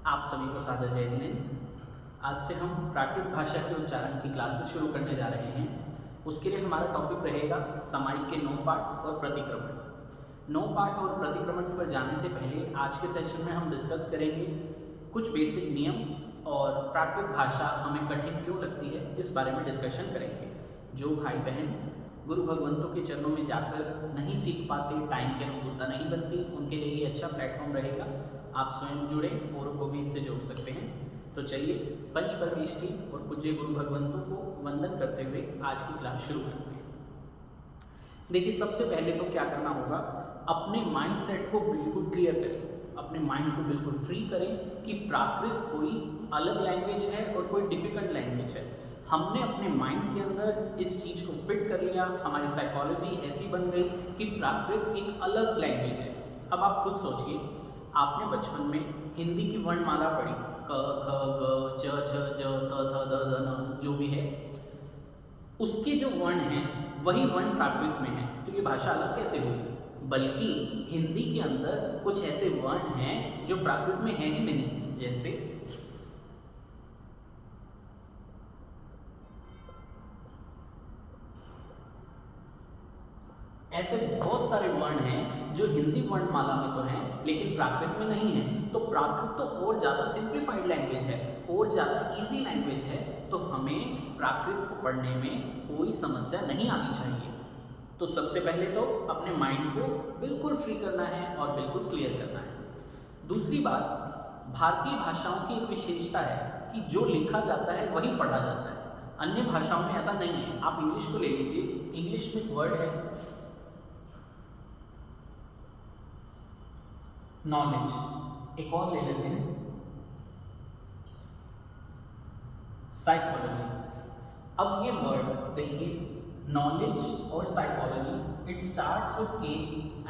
आप सभी को सादर जय जिनेंद्र। आज से हम प्राकृत भाषा के उच्चारण की क्लासेस शुरू करने जा रहे हैं। उसके लिए हमारा टॉपिक रहेगा सामायिक के 9 पाठ और प्रतिक्रमण। 9 पाठ और प्रतिक्रमण पर जाने से पहले आज के सेशन में हम डिस्कस करेंगे कुछ बेसिक नियम और प्राकृत भाषा हमें कठिन क्यों लगती है, इस बारे में डिस्कशन करेंगे। जो भाई बहन गुरु भगवंतों के चरणों में जाकर नहीं सीख पाते, टाइम की अनुकूलता नहीं बनती, उनके लिए ये अच्छा प्लेटफॉर्म रहेगा। आप स्वयं जुड़े, औरों को भी इससे जोड़ सकते हैं। तो चलिए पंच परमेष्ठी और पूज्य गुरु भगवंतों को वंदन करते हुए आज की क्लास शुरू करते हैं। देखिए, सबसे पहले तो क्या करना होगा, अपने माइंड सेट को बिल्कुल क्लियर करें, अपने माइंड को बिल्कुल फ्री करें कि प्राकृत कोई अलग लैंग्वेज है और कोई डिफ़िकल्ट लैंग्वेज है। हमने अपने माइंड के अंदर इस चीज़ को फिट कर लिया, हमारी साइकोलॉजी ऐसी बन गई कि प्राकृत एक अलग लैंग्वेज है। अब आप खुद सोचिए, आपने बचपन में हिंदी की वर्णमाला पढ़ी, क ख ग च छ ज त थ द ध न, जो भी है, उसके जो वर्ण हैं वही वर्ण प्राकृत में है। तो ये भाषा अलग कैसे हुई? बल्कि हिंदी के अंदर कुछ ऐसे वर्ण हैं जो प्राकृत में है ही नहीं। जैसे ऐसे बहुत सारे वर्ण हैं जो हिंदी वर्णमाला में तो हैं लेकिन प्राकृत में नहीं है। तो प्राकृत तो और ज़्यादा सिंप्लीफाइड लैंग्वेज है, और ज़्यादा इजी लैंग्वेज है, तो हमें प्राकृत को पढ़ने में कोई समस्या नहीं आनी चाहिए। तो सबसे पहले तो अपने माइंड को बिल्कुल फ्री करना है और बिल्कुल क्लियर करना है। दूसरी बात, भारतीय भाषाओं की एक विशेषता है कि जो लिखा जाता है वही पढ़ा जाता है। अन्य भाषाओं में ऐसा नहीं है। आप इंग्लिश को ले लीजिए, इंग्लिश में एक वर्ड है नॉलेज, एक और ले लेते हैं साइकोलॉजी। अब ये वर्ड्स देखिए, नॉलेज और साइकोलॉजी, इट स्टार्ट्स विद के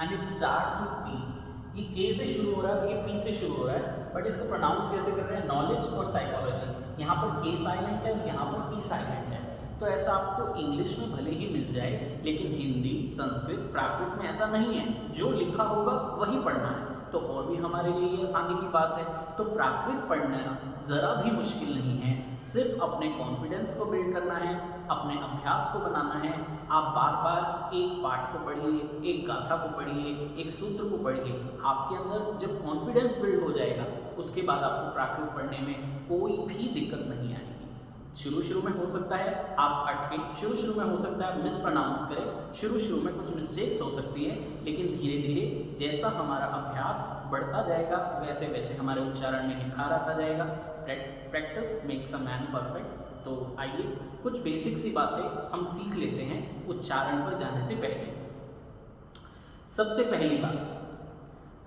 and it starts with P. ये के से शुरू हो रहा है, ये पी से शुरू हो रहा है, बट इसको प्रोनाउंस कैसे कर रहे हैं? नॉलेज और साइकोलॉजी। यहाँ पर के साइलेंट है, यहाँ पर पी साइलेंट है। तो ऐसा आपको इंग्लिश में भले ही मिल जाए, लेकिन हिंदी, संस्कृत, प्राकृत में ऐसा नहीं है। जो लिखा होगा वही पढ़ना है। तो और भी हमारे लिए ये आसानी की बात है। तो प्राकृत पढ़ना ज़रा भी मुश्किल नहीं है, सिर्फ अपने कॉन्फिडेंस को बिल्ड करना है, अपने अभ्यास को बनाना है। आप बार बार एक पाठ को पढ़िए, एक गाथा को पढ़िए, एक सूत्र को पढ़िए। आपके अंदर जब कॉन्फिडेंस बिल्ड हो जाएगा, उसके बाद आपको प्राकृत पढ़ने में कोई भी दिक्कत नहीं आएगी। शुरू में हो सकता है आप अटकें, शुरू में हो सकता है आप मिसप्रोनाउंस करें, शुरू में कुछ मिस्टेक्स हो सकती है, लेकिन धीरे धीरे जैसा हमारा अभ्यास बढ़ता जाएगा वैसे वैसे हमारे उच्चारण में निखार आता जाएगा। Practice makes a man perfect. तो आइए कुछ बेसिक सी बातें हम सीख लेते हैं उच्चारण पर जाने से पहले। सबसे पहली बात,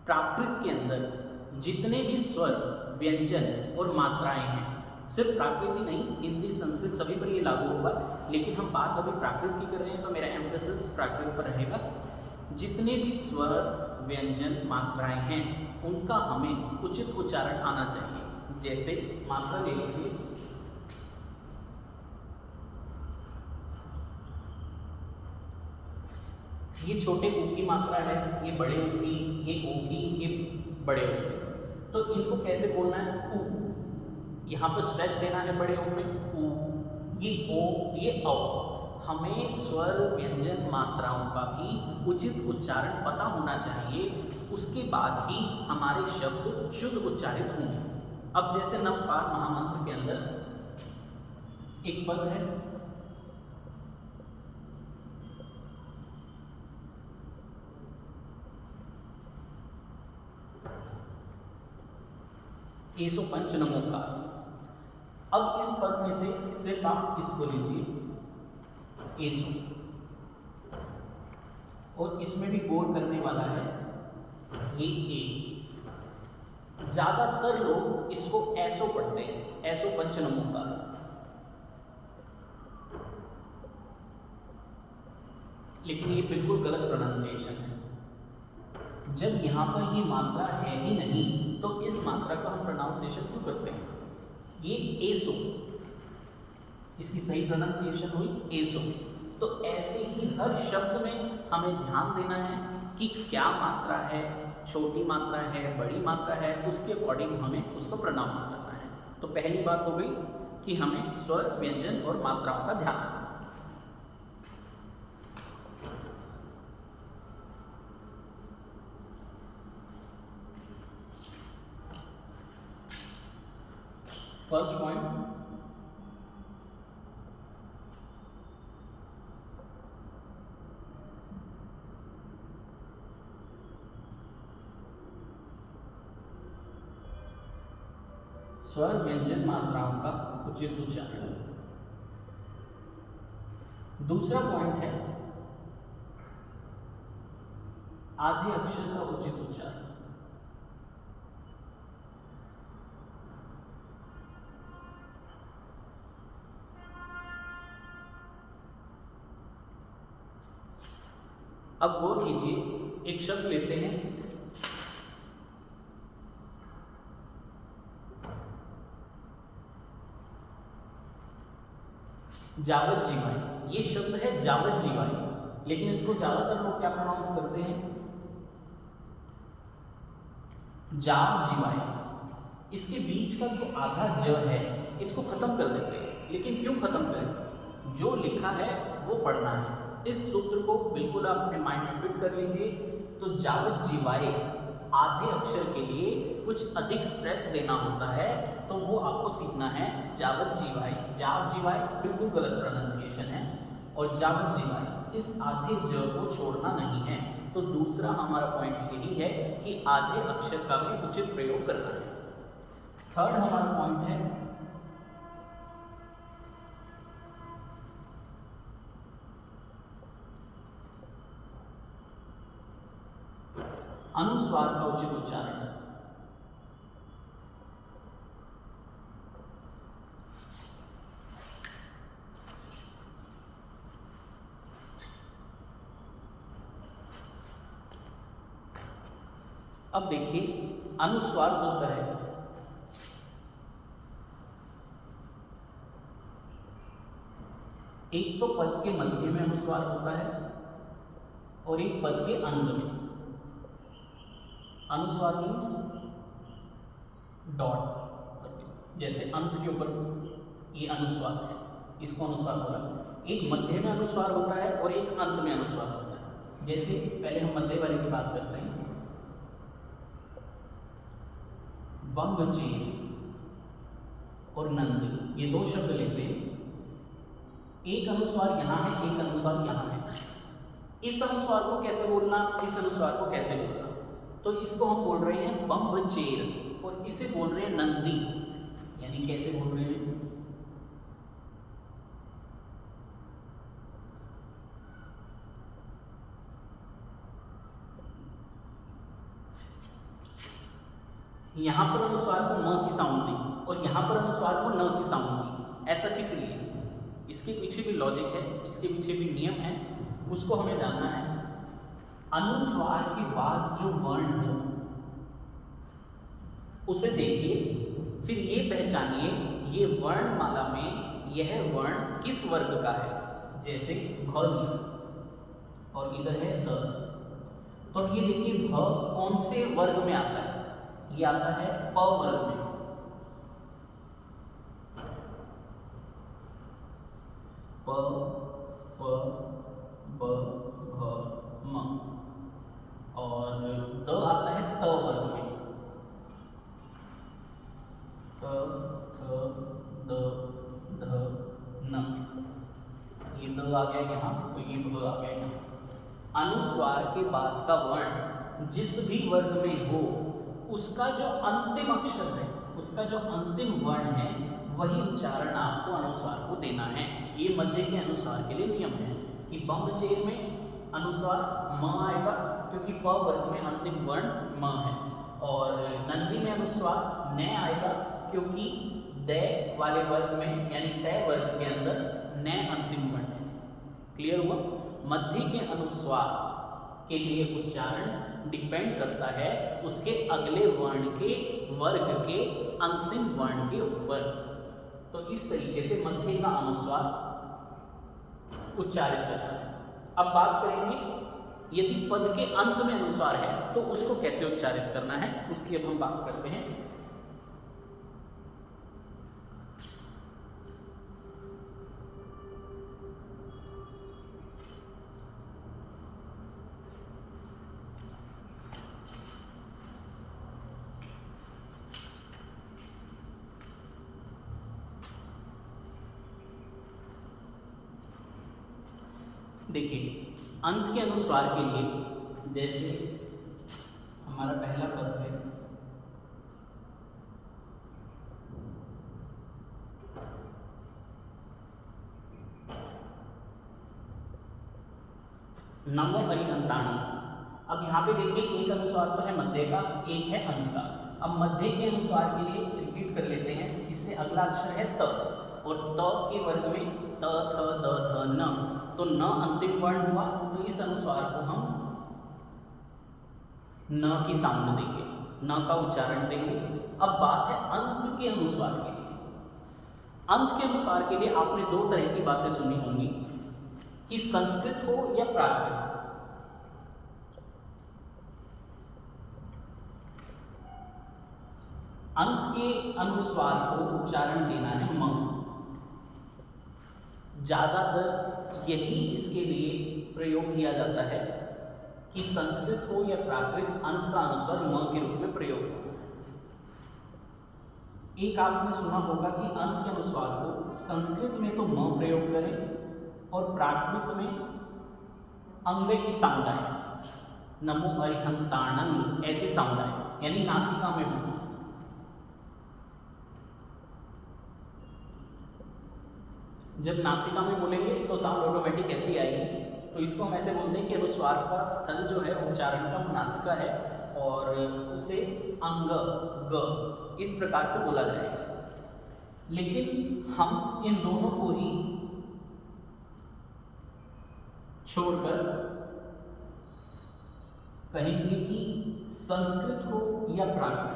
प्राकृत के अंदर जितने भी स्वर, व्यंजन और मात्राएं हैं, सिर्फ प्राकृत ही नहीं, हिंदी, संस्कृत सभी पर ये लागू होगा, लेकिन हम बात अभी प्राकृत की कर रहे हैं तो मेरा एम्फेसिस प्राकृत पर रहेगा। जितने भी स्वर, व्यंजन, मात्राएं हैं, उनका हमें उचित उच्चारण आना चाहिए। जैसे मात्रा ले लीजिए, ये छोटे ऊ की मात्रा है, ये बड़े ऊ की, ये ओ की, ये बड़े ऊ की। तो इनको कैसे बोलना है? ऊ, यहाँ पर स्ट्रेस देना है बड़े ओ में, ऊ, ये ओ, ये औ। हमें स्वर, व्यंजन, मात्राओं का भी उचित उच्चारण पता होना चाहिए, उसके बाद ही हमारे शब्द शुद्ध उच्चारित होंगे। अब जैसे नवपाठ महामंत्र के अंदर एक पद है, एसो पंच नमोकार। अब इस पद में से सिर्फ आप इसको लीजिए, एसो, और इसमें भी गौर करने वाला है ये ए। ज्यादातर लोग इसको ऐसो पढ़ते हैं, ऐसो पंच नमोकार। लेकिन ये बिल्कुल गलत प्रोनाउंसिएशन है। जब यहाँ पर ये मात्रा है ही नहीं तो इस मात्रा का हम प्रोनाउंसिएशन क्यों करते हैं? ये एसो, इसकी सही प्रोनाउंसिएशन हुई एसो। तो ऐसे ही हर शब्द में हमें ध्यान देना है कि क्या मात्रा है, छोटी मात्रा है, बड़ी मात्रा है, उसके अकॉर्डिंग हमें उसको प्रोनाउंस करना है। तो पहली बात हो गई कि हमें स्वर, व्यंजन और मात्राओं का ध्यान रखना। फर्स्ट पॉइंट, स्वर, व्यंजन, मात्राओं का उचित उच्चारण। दूसरा पॉइंट है आधे अक्षर का उचित उच्चारण। अब गौर कीजिए, एक शब्द लेते हैं, जावत जीवाई। ये शब्द है जावत जीवाई, लेकिन इसको ज्यादातर लोग क्या प्रोनाउंस करते हैं, जाव जीवाई। इसके बीच का जो आधा ज है इसको खत्म कर देते हैं, लेकिन क्यों खत्म करें, जो लिखा है वो पढ़ना है। इस सूत्र को बिल्कुल आप अपने माइंड में फिट कर लीजिए। तो जावत जीवाए, आधे अक्षर के लिए कुछ अधिक स्ट्रेस देना होता है, तो वो आपको सीखना है जावत जीवाए। जाव जीवाए बिल्कुल गलत प्रोनाउंसिएशन है, और जावत जीवाए इस आधे ज को छोड़ना नहीं है। तो दूसरा हमारा पॉइंट यही है कि आधे अक्षर का भी उचित प्रयोग करना है। थर्ड हमारा पॉइंट है अनुस्वार का उचित उच्चारण। अब देखिए, अनुस्वार दो तरह है। एक तो पद के मध्य में अनुस्वार होता है और एक पद के अंत में। अनुस्वार मीन्स डॉट, जैसे अंत के ऊपर ये अनुस्वार है, इसको अनुस्वार बोला। एक मध्य में अनुस्वार होता है और एक अंत में अनुस्वार होता है। जैसे पहले हम मध्य वाले की बात करते हैं, बंगचेर और नंदी, ये दो शब्द लेते हैं। एक अनुस्वार यहाँ है, एक अनुस्वार यहाँ है। इस अनुस्वार को कैसे बोलना, इस अनुस्वार को कैसे बोलना, तो इसको हम बोल रहे हैं बंगचेर और इसे बोल रहे हैं नंदी। यानी कैसे बोल रहे हैं, यहां पर अनुस्वार को न की साउंड दी और यहां पर अनुस्वार को न की साउंड दी। ऐसा किस लिए, इसके पीछे भी लॉजिक है, इसके पीछे भी नियम है, उसको हमें जानना है। अनुस्वार के बाद जो वर्ण हो उसे देखिए, फिर ये पहचानिए ये वर्णमाला में यह वर्ण किस वर्ग का है। जैसे भ और इधर है द, तो अब ये देखिए भ कौन से वर्ग में आता है, ये आता है प वर्ग में। प, फ, ब, भ, म, और द आता है त वर्ग में। त, थ, द, ध, न, ये द आ गया यहाँ, तो ये भ आ गया यहाँ। अनुस्वार के बाद का वर्ण जिस भी वर्ग में हो, उसका जो अंतिम अक्षर है, उसका जो अंतिम वर्ण है, वही उच्चारण आपको अनुस्वार को देना है। ये मध्य के अनुस्वार के लिए नियम है कि बंगचेर में अनुस्वार म आएगा क्योंकि प वर्ग में अंतिम वर्ण म है, और नंदी में अनुस्वार न आएगा क्योंकि द वाले वर्ग में यानी तय वर्ग के अंदर न अंतिम वर्ण है। क्लियर हुआ। मध्य के अनुस्वार के लिए उच्चारण डिपेंड करता है उसके अगले वर्ण के वर्ग के अंतिम वर्ण के ऊपर। तो इस तरीके से मध्य का अनुस्वार उच्चारित करता है। अब बात करेंगे यदि पद के अंत में अनुस्वार है तो उसको कैसे उच्चारित करना है उसकी अब हम बात करते हैं। देखिए अंत के अनुस्वार के लिए जैसे हमारा पहला पद है नमो हरिहंताणि। अब यहाँ पे देखिए एक अनुस्वार तो है मध्य का, एक है अंत का। अब मध्य के अनुस्वार के लिए रिपीट कर लेते हैं। इससे अगला अक्षर है त, और त के वर्ग में त थ द थ न, तो न अंतिम वर्ण हुआ, तो इस अनुस्वार को हम न की साउंड देंगे, न का उच्चारण देंगे। अब बात है अंत के अनुस्वार के लिए। अंत के अनुस्वार के लिए आपने दो तरह की बातें सुनी होंगी कि संस्कृत हो या प्राकृत। अंत के अनुस्वार को उच्चारण देना है म। ज्यादातर यही इसके लिए प्रयोग किया जाता है कि संस्कृत हो या प्राकृत अंत का अनुस्वार म के रूप में प्रयोग हो। एक आपने सुना होगा कि अंत के अनुस्वार को संस्कृत में तो म प्रयोग करें और प्राकृत में अंग की साउंड आए, नमो अरिहंताणं ऐसी साउंड आए, यानी नासिका में हो। जब नासिका में बोलेंगे तो साउंड ऑटोमेटिक ऐसी आएगी, तो इसको हम ऐसे बोलते हैं कि अनुस्वार का स्थल जो है उच्चारण का नासिका है और उसे अंग ग इस प्रकार से बोला जाएगा। लेकिन हम इन दोनों को ही छोड़कर कहेंगे कि संस्कृत हो या प्राकृत,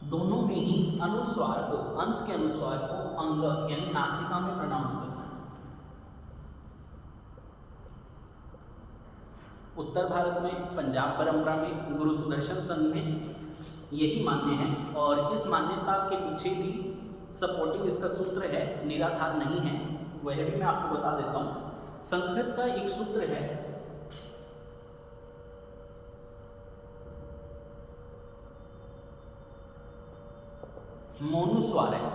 दोनों में ही अनुस्वार को, अंत के अनुस्वार को अंग यानी नासिका में प्रोनाउंस करना है। उत्तर भारत में पंजाब परंपरा में गुरु सुदर्शन संघ में यही मान्य है, और इस मान्यता के पीछे भी सपोर्टिंग इसका सूत्र है, निराधार नहीं है, वह भी मैं आपको बता देता हूँ। संस्कृत का एक सूत्र है मोनुस्वार है।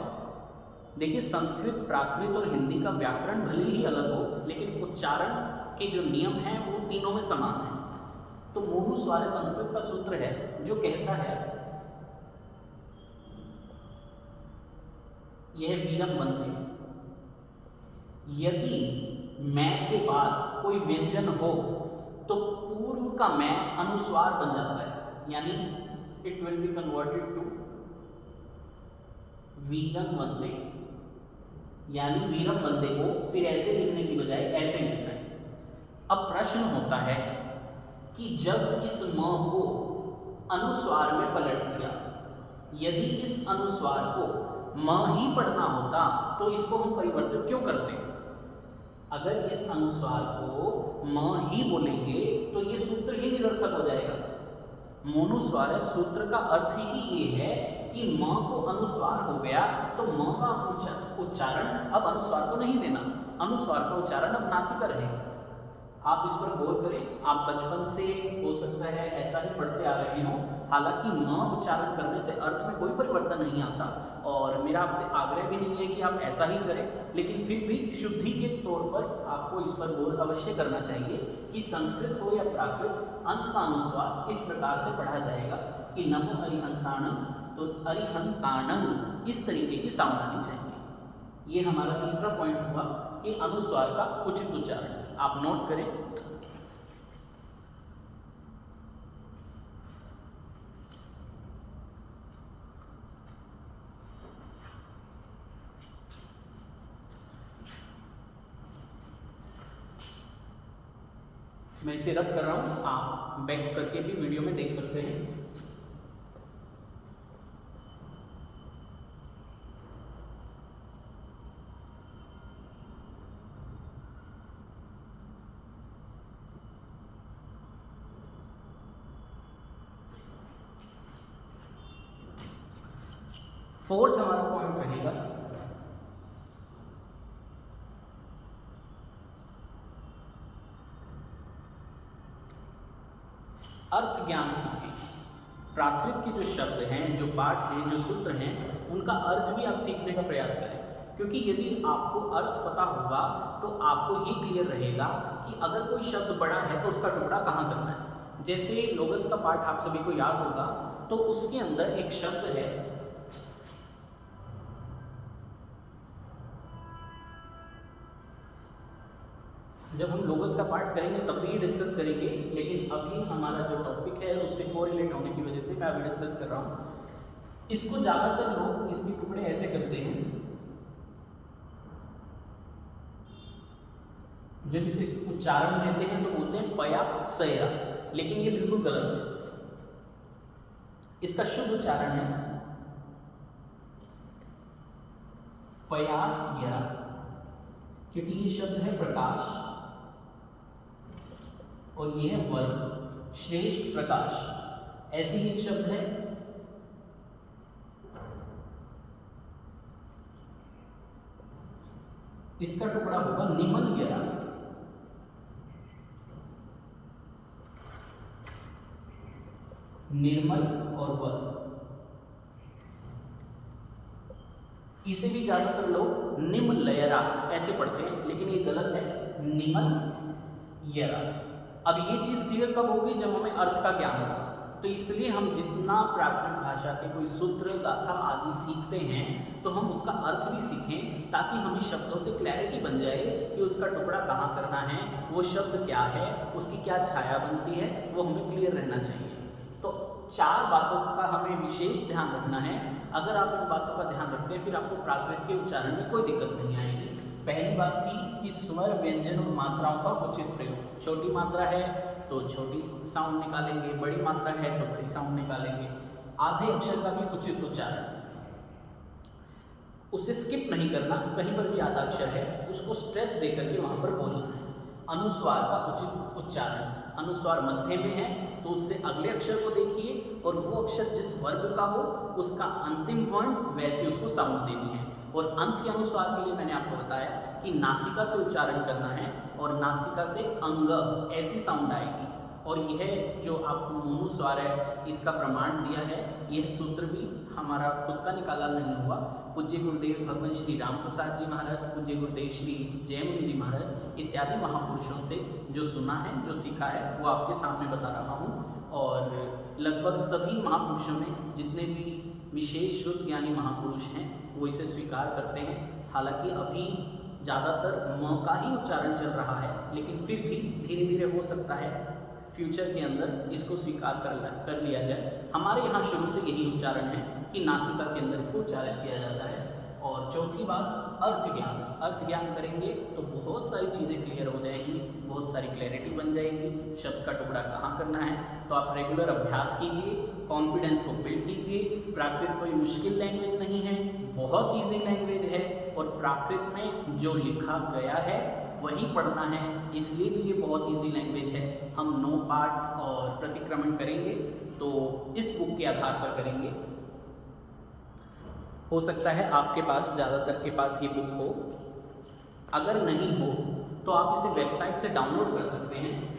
देखिए संस्कृत, प्राकृत और हिंदी का व्याकरण भले ही अलग हो, लेकिन उच्चारण के जो नियम हैं वो तीनों में समान है। तो मोनुस्वार संस्कृत का सूत्र है जो कहता है, यह वीरम वंदे, यदि मैं के बाद कोई व्यंजन हो तो पूर्व का मैं अनुस्वार बन जाता है, यानी it will be converted to वीरम वंदे, यानी वीरम वंदे को फिर ऐसे लिखने की बजाय ऐसे लिखना है। अब प्रश्न होता है कि जब इस म को अनुस्वार में पलट दिया, यदि इस अनुस्वार को म ही पढ़ना होता तो इसको हम परिवर्तित क्यों करते? अगर इस अनुस्वार को म ही बोलेंगे तो ये सूत्र ही निरर्थक हो जाएगा। मोनुस्वार सूत्र का अर्थ ही ये है कि म को अनुस्वार हो गया तो म का उच्चारण अब अनुस्वार को नहीं देना, अनुस्वार का उच्चारण अब नासिका रहेगा। आप इस पर गौर करें, आप बचपन से हो सकता है ऐसा ही पढ़ते आ रहे हो, हालांकि म उच्चारण करने से अर्थ में कोई परिवर्तन नहीं आता, और मेरा आपसे आग्रह भी नहीं है कि आप ऐसा ही करें, लेकिन फिर भी शुद्धि के तौर पर आपको इस पर गौर अवश्य करना चाहिए कि संस्कृत हो या प्राकृत अंत का अनुस्वार इस प्रकार से पढ़ा जाएगा कि नमो अरिहंताणं, तो अरिहंताणं इस तरीके की साउंड आनी चाहिए। ये हमारा तीसरा पॉइंट हुआ कि अनुस्वार का उचित उच्चारण। आप नोट करें, मैं इसे रद्द कर रहा हूं, आप बैक करके भी वीडियो में देख सकते हैं। फोर्थ हमारा पॉइंट रहेगा अर्थ ज्ञान सीखें। प्राकृत के जो शब्द हैं, जो पाठ हैं, जो सूत्र हैं, उनका अर्थ भी आप सीखने का प्रयास करें, क्योंकि यदि आपको अर्थ पता होगा तो आपको ये क्लियर रहेगा कि अगर कोई शब्द बड़ा है तो उसका टुकड़ा कहाँ करना है। जैसे लोगस का पाठ आप सभी को याद होगा, तो उसके अंदर एक शब्द है जब हम लोगोस का पार्ट करेंगे तब भी डिस्कस करेंगे, लेकिन अभी हमारा जो टॉपिक है उससे कोरिलेट होने की वजह से मैं अभी डिस्कस कर रहा हूँ। इसको ज़्यादातर लोग इसके टुकड़े ऐसे करते हैं, जब इसे उच्चारण देते हैं तो बोलते हैं पया सया, लेकिन ये बिल्कुल गलत है। इसका शुद्ध उच्चारण है पयास यरा, क्योंकि ये शब्द है प्रकाश और ये है वर्ग श्रेष्ठ प्रकाश, ऐसे ही एक शब्द है इसका टुकड़ा होगा निमन यरा। निर्मल और वर्ग, इसे भी ज्यादातर लोग निमलयरा ऐसे पढ़ते हैं, लेकिन ये गलत है, निमल यरा। अब ये चीज क्लियर कब होगी? जब हमें अर्थ का ज्ञान होगा। तो इसलिए हम जितना प्राकृत भाषा के कोई सूत्र गाथा आदि सीखते हैं तो हम उसका अर्थ भी सीखें, ताकि हमें शब्दों से क्लैरिटी बन जाए कि उसका टुकड़ा कहाँ करना है, वो शब्द क्या है, उसकी क्या छाया बनती है, वो हमें क्लियर रहना चाहिए। तो 4 बातों का हमें विशेष ध्यान रखना है। अगर आप इन बातों का ध्यान रखते हैं फिर आपको प्राकृत के उच्चारण में कोई दिक्कत नहीं आएगी। पहली बात थी कि स्वर व्यंजन और मात्राओं का उचित प्रयोग। छोटी मात्रा है तो छोटी साउंड निकालेंगे, बड़ी मात्रा है तो बड़ी साउंड निकालेंगे। आधे अक्षर का भी उचित उच्चारण, उसे स्किप नहीं करना, कहीं पर भी आधा अक्षर है उसको स्ट्रेस देकर के वहां पर बोलना है। अनुस्वार का उचित उच्चारण, अनुस्वार मध्य में है तो उससे अगले अक्षर को देखिए और वो अक्षर जिस वर्ग का हो उसका अंतिम वर्ण वैसे उसको साउंड देनी है। और अंत के अनुस्वार के लिए मैंने आपको बताया कि नासिका से उच्चारण करना है और नासिका से अंग ऐसी साउंड आएगी। और यह जो आपको मोनुस्वार है इसका प्रमाण दिया है, यह सूत्र भी हमारा खुद का निकाला नहीं हुआ। पूज्य गुरुदेव भगवान श्री राम प्रसाद जी महाराज, पूज्य गुरुदेव श्री जयमुनि जी महाराज इत्यादि महापुरुषों से जो सुना है, जो सीखा है, वो आपके सामने बता रहा हूँ। और लगभग सभी महापुरुषों में जितने भी विशेष श्रुत ज्ञानी महापुरुष हैं वो इसे स्वीकार करते हैं। हालांकि अभी ज़्यादातर म का ही उच्चारण चल रहा है, लेकिन फिर भी धीरे धीरे हो सकता है फ्यूचर के अंदर इसको स्वीकार कर लिया जाए। हमारे यहाँ शुरू से यही उच्चारण है कि नासिका के अंदर इसको उच्चारण किया जाता है। और चौथी बात अर्थ ज्ञान। अर्थ ज्ञान करेंगे तो बहुत सारी चीज़ें क्लियर हो जाएगी, बहुत सारी क्लैरिटी बन जाएगी। शब्द का टुकड़ा कहाँ करना है, तो आप रेगुलर अभ्यास कीजिए, कॉन्फिडेंस को बिल्ड कीजिए। प्राकृत कोई मुश्किल लैंग्वेज नहीं है, बहुत ईजी लैंग्वेज है। और प्राकृत में जो लिखा गया है वही पढ़ना है, इसलिए भी ये बहुत ईजी लैंग्वेज है। हम 9 पाठ और प्रतिक्रमण करेंगे तो इस बुक के आधार पर करेंगे। हो सकता है आपके पास, ज़्यादातर के पास ये बुक हो, अगर नहीं हो तो आप इसे वेबसाइट से डाउनलोड कर सकते हैं।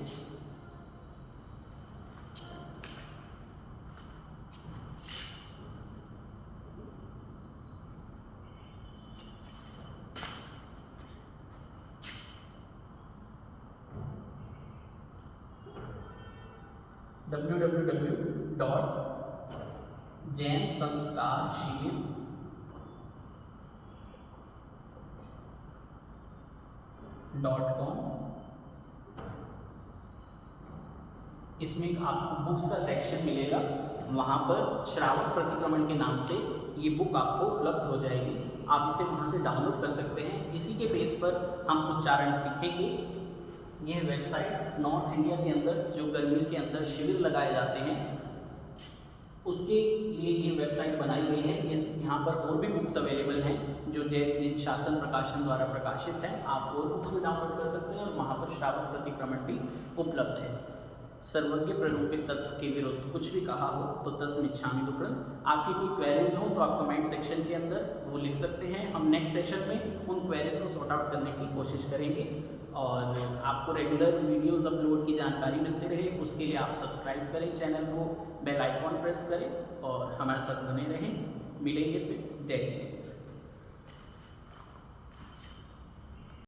www.jainsanskarshibil.com। इसमें आपको बुक्स का सेक्शन मिलेगा, वहाँ पर श्रावक प्रतिक्रमण के नाम से ये बुक आपको उपलब्ध हो जाएगी। आप इसे वहाँ से डाउनलोड कर सकते हैं। इसी के बेस पर हम उच्चारण सीखेंगे। यह वेबसाइट नॉर्थ इंडिया के अंदर जो गर्मी के अंदर शिविर लगाए जाते हैं उसके लिए ये वेबसाइट बनाई गई है। यहाँ पर और भी बुक्स अवेलेबल हैं जो जैन शासन प्रकाशन द्वारा प्रकाशित है। आप और बुक्स भी डाउनलोड कर सकते हैं और वहाँ पर श्रावक प्रतिक्रमण भी उपलब्ध है। सर्वज्ञ प्ररूपित तत्व के विरुद्ध कुछ भी कहा हो तो तस्मिच्छामि दुक्कडम। आपकी कोई क्वेरीज हो तो आप कमेंट सेक्शन के अंदर वो लिख सकते हैं। हम नेक्स्ट सेशन में उन क्वेरीज को सॉर्ट आउट करने की कोशिश करेंगे और आपको रेगुलर वीडियोस अपलोड की जानकारी मिलती रहे उसके लिए आप सब्सक्राइब करें चैनल को, बेल आइकॉन प्रेस करें और हमारे साथ बने रहें। मिलेंगे फिर। जय हिंद।